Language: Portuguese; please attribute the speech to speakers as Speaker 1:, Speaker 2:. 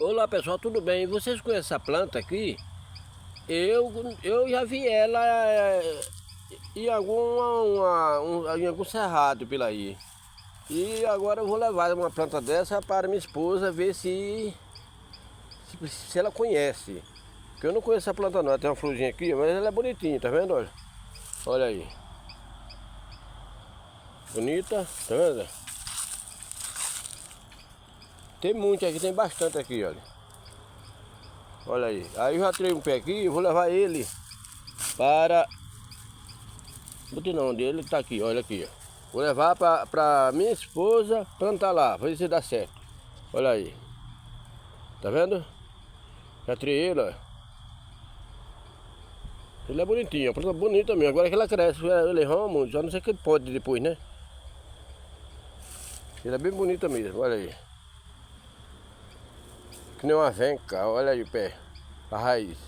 Speaker 1: Olá pessoal, tudo bem? Vocês conhecem essa planta aqui? Eu já vi ela em algum cerrado pela aí. E agora eu vou levar uma planta dessa para minha esposa ver se ela conhece. Porque eu não conheço essa planta não, ela tem uma florzinha aqui, mas ela é bonitinha, tá vendo? Olha, olha aí. Bonita, tá vendo? Tem muito aqui, tem bastante aqui, olha. Olha aí. Aí eu já tirei um pé aqui, eu vou levar ele para... Botei não, onde ele tá aqui, olha aqui, ó. Vou levar para minha esposa plantar lá, ver se dá certo. Olha aí. Tá vendo? Já tirei ele, ó. Ele é bonitinho, a planta bonita mesmo. Agora que ela cresce, ele rama muito, já não sei o que pode depois, né? Ele é bem bonita mesmo, olha aí. Que nem uma venca, olha aí o pé, a raiz.